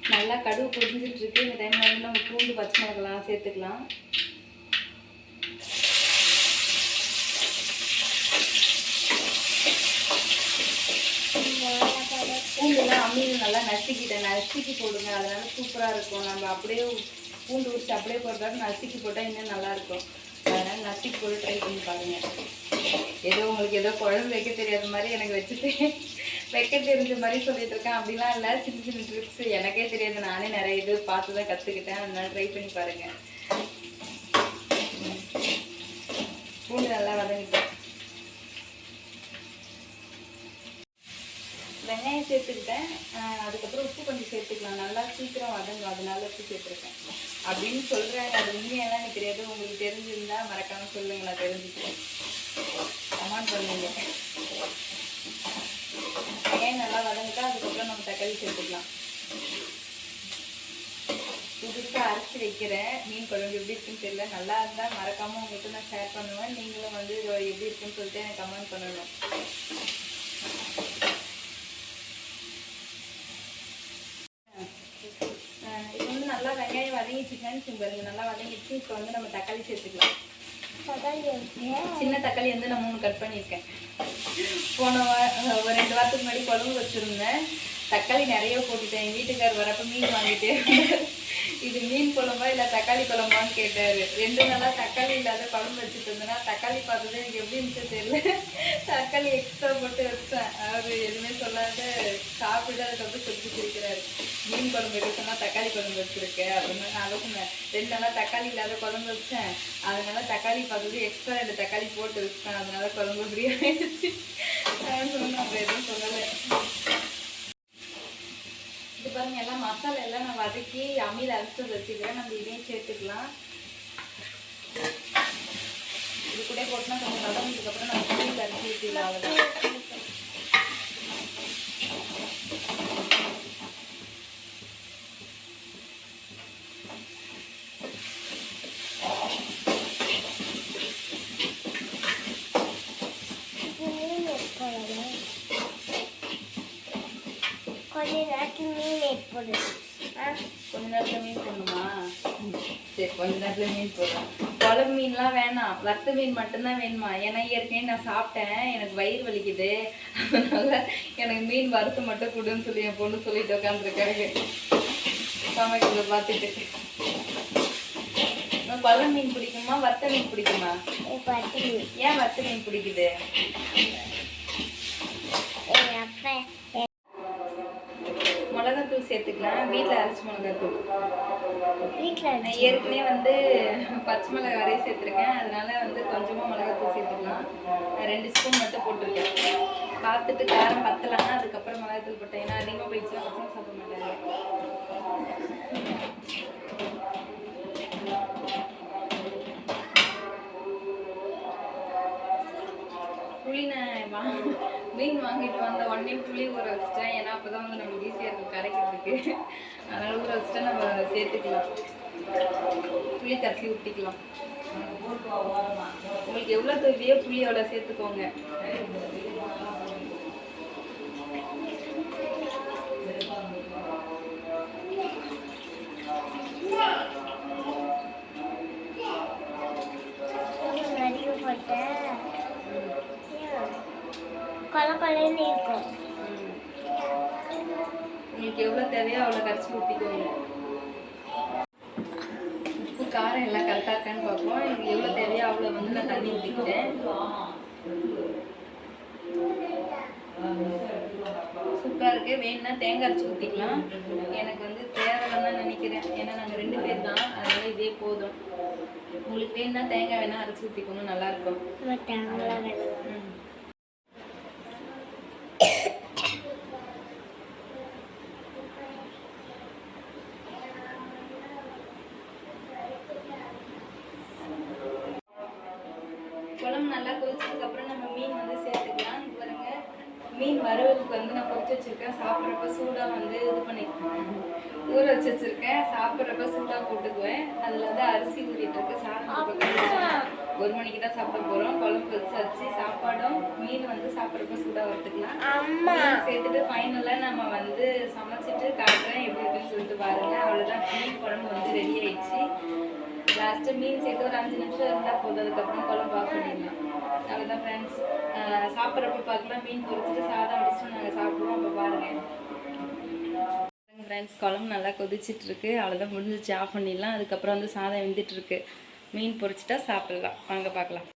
நல்லா கடுகு பொரிஞ்சிட்டு இருக்கு. இந்த டைம்ல வந்து நம்ம பூண்டு பச்சை மிளகாலாம் சேர்த்துக்கலாம். பூண்டுலாம் அம்மியில் நல்லா நசுக்கி போடுங்க. அதனால சூப்பராக இருக்கும். நம்ம அப்படியே பூண்டு உரிச்சு அப்படியே போடுறதால நசுக்கி போட்டால் இன்னும் நல்லாயிருக்கும். அதனால நசுக்கி போட்டு ட்ரை பண்ணி பாருங்க. ஏதோ உங்களுக்கு ஏதோ குழம்பு வைக்க தெரியாத மாதிரி எனக்கு வச்சுட்டு வைக்க தெரிஞ்ச மாதிரி சொல்லிட்டு இருக்கேன். அப்படிலாம் இல்லை, சின்ன சின்ன ட்ரிப்ஸ் எனக்கே தெரியாது. நானே நிறைய இது பார்த்து தான் கற்றுக்கிட்டேன். அதனால ட்ரை பண்ணி பாருங்க. பூண்டு நல்லா வதங்கிட்டேன். வெங்காயம் சேர்த்துக்கிட்டேன். அதுக்கப்புறம் உப்பு கொஞ்சம் சேர்த்துக்கலாம். நல்லா சீக்கிரம் வதங்கும், அதனால உப்பு சேர்த்துருக்கேன் அப்படின்னு சொல்கிறாங்க. அது உண்மையெல்லாம் எனக்கு தெரியாது. உங்களுக்கு தெரிஞ்சிருந்தா மறக்காமல் சொல்லுங்களா, தெரிஞ்சுக்கிறேன், கமெண்ட் பண்ணுங்க. வெங்காயம் நல்லா வதங்கிட்டா அதுக்கப்புறம் நம்ம தக்காளி சேர்த்துக்கலாம். புதுசாக அரைச்சி வைக்கிறேன். மீன் குழம்பு எப்படி இருக்குன்னு தெரியல. நல்லா இருந்தால் மறக்காமல் உங்கள்கிட்ட நான் ஷேர் பண்ணுவேன். நீங்களும் வந்து எப்படி இருக்குன்னு சொல்லிட்டு எனக்கு கமெண்ட் பண்ணணும். இது வந்து நல்லா வெங்காயம் வதங்கிச்சுன்னு பாருங்க. நல்லா வதங்கிடுச்சு. இப்போ வந்து நம்ம தக்காளி சேர்த்துக்கலாம். சின்ன தக்காளி வந்து நான் 3 கட் பண்ணியிருக்கேன். போன ஒரு 2 வாரத்துக்கு முன்னாடி குழம்பு வச்சுருந்தேன். தக்காளி நிறைய போட்டுட்டேன். என் வீட்டுக்கார் வரப்போ மீன் வாங்கிட்டு இது மீன் குழம்பா இல்லை தக்காளி குழம்பான்னு கேட்டார். 2 நாளாக தக்காளி இல்லாத குழம்பு வச்சுட்டு இருந்தேன்னா தக்காளி பார்த்தது எனக்கு எப்படி இருந்துச்சு தெரியல. தக்காளி எக்ஸ்ட்ரா போட்டு வச்சேன். அவர் எதுவுமே சொல்லாத சாப்பிட்டு அதுக்கப்புறம் சொல்லி சிரிக்கிறாரு. மீன் குழம்பு வைக்க சொன்னால் தக்காளி குழம்பு வச்சுருக்கேன் அப்படின்னு. நான் சொன்னேன் 2 நாளாக தக்காளி இல்லாத குழம்பு வச்சேன். அதனால தக்காளி பார்த்தது எக்ஸ்ட்ரா 2 தக்காளி போட்டு வச்சேன். அதனால குழம்பு இப்படி ஆயிடுச்சு சொன்னேன். அப்புறம் எதுவும் சொல்லலை. இது பாருங்க, எல்லாம் மசாலா எல்லாம் நான் வதக்கி அம்மியில் அரைச்சி வச்சுக்கிறேன். நம்ம இதையும் சேர்த்துக்கலாம். இது கூட போட்டுனா கொஞ்சம் வதங்கினதுக்கப்புறம் நம்ம புளி கரைச்சி ஊற்றிடலாம். அவ்வளோதான். கொஞ்ச நேரத்தில் மீன் போடணுமா? சரி, கொஞ்ச நேரத்தில் மீன் போடுறேன். குழம்பு மீன்லாம் வேணாம், வறுத்த மீன் மட்டும்தான் வேணுமா? ஏன்னா ஏற்கனவே நான் சாப்பிட்டேன், எனக்கு வயிறு வலிக்குது. அதனால எனக்கு மீன் வறுத்து மட்டும் கொடுன்னு சொல்லி என் பொண்ணு சொல்லிட்டு உட்காந்துருக்காங்க சமைக்கிறத பார்த்துட்டு. குழம்பு மீன் பிடிக்குமா வறுத்த மீன் பிடிக்குமா? ஏன் வறுத்த மீன் பிடிக்குது? மிளகாத்தூள் சேர்த்துக்கலாம். வீட்டில் அரைச்சி மிளகாத்தூள். நான் ஏற்கனவே வந்து பச்சை மிளகா வரைய சேர்த்துருக்கேன். அதனால வந்து கொஞ்சமாக மிளகாத்தூள் சேர்த்துக்கலாம். 2 ஸ்பூன் மட்டும் போட்டிருக்கேன். பார்த்துட்டு காரம் பத்தலைன்னா அதுக்கப்புறம் மிளகாத்தூள் போட்டேன். ஏன்னா அதிகமாக போயிடுச்சுன்னா பசங்க சாப்பிட மாட்டாங்க. புளி நான் மீன் வாங்கிட்டு வந்த உடனே புளி ஊற வச்சிட்டேன். ஏன்னா அப்போ தான் வந்து நமக்கு ஈஸியாக இருக்கும் கரைக்கிறதுக்கு. அதனால் ஊற வச்சுட்டா நம்ம சேர்த்துக்கலாம். புளி கரைச்சி ஊற்றிக்கலாம். உங்களுக்கு எவ்வளோ தேவையோ புளியோட சேர்த்துக்கோங்க. இருக்கும். உங்களுக்கு எவ்வளோ தேவையோ அவ்வளோ கரைச்சி ஊற்றிக்கோங்க. உப்பு காரம் எல்லாம் கரெக்டாக இருக்கான்னு பார்ப்போம். எனக்கு எவ்வளோ தேவையோ அவ்வளோ வந்து நான் தண்ணி ஊற்றிக்கிட்டேன். சூப்பராக இருக்குது. வேணும்னா தேங்காய் அரைச்சி ஊற்றிக்கலாம். எனக்கு வந்து தேவைன்னு தான் நினைக்கிறேன். ஏன்னா நாங்கள் 2 பேர் தான், அதனால இதே போதும். உங்களுக்கு வேணும்னா தேங்காய் வேணால் அரைச்சி ஊற்றிக்கணும், நல்லாயிருக்கும். குழம்பு நல்லா கொதிச்சதுக்கப்புறம் நம்ம மீன் வந்து சேர்த்துக்கலாம். பாருங்க, மீன் வறுவலுக்கு வந்து நான் பொரிச்சு வச்சுருக்கேன். சாப்பிட்றப்ப சூடாக வந்து இது பண்ணிக்குவேன், ஊற வச்சு வச்சுருக்கேன். சாப்பிட்றப்ப சூடாக போட்டுக்குவேன். அதில் வந்து அரிசி ஊறிட்டுருக்கு. சாப்பிட்றப்ப 1 மணிக்கு தான் சாப்பிட போகிறோம். குழம்பு வச்சு சாப்பாடும் மீன் வந்து சாப்பிட்றப்ப சூடாக வறுத்துக்கலாம். சேர்த்துட்டு ஃபைனலாக நம்ம வந்து சமைச்சிட்டு காட்டுறேன் எப்படி இருக்குன்னு சொல்லிட்டு பாருங்கள். அவ்வளோதான், மீன் குழம்பு வந்து ரெடி ஆயிடுச்சு. லாஸ்ட்டு மீன் சேர்த்து ஒரு 5 நிமிஷம் இருந்தால் போதும். அதுக்கப்புறம் குழம்பு ஆஃப் பண்ணிடலாம். அவ்வளோதான் ஃப்ரெண்ட்ஸ். சாப்பிட்றப்ப பார்க்கலாம். மீன் பொரிச்சிட்டு சாதம் வச்சுட்டு நாங்கள் சாப்பிடுவோம். அப்போ பாருங்கள் ஃப்ரெண்ட்ஸ், குழம்பு நல்லா கொதிச்சிட்ருக்கு. அவ்வளோதான், முடிஞ்சிச்சு, ஆஃப் பண்ணிடலாம். அதுக்கப்புறம் வந்து சாதம் வெந்துட்டுருக்கு. மீன் பொரிச்சிட்டா சாப்பிட்லாம். வாங்க பார்க்கலாம்.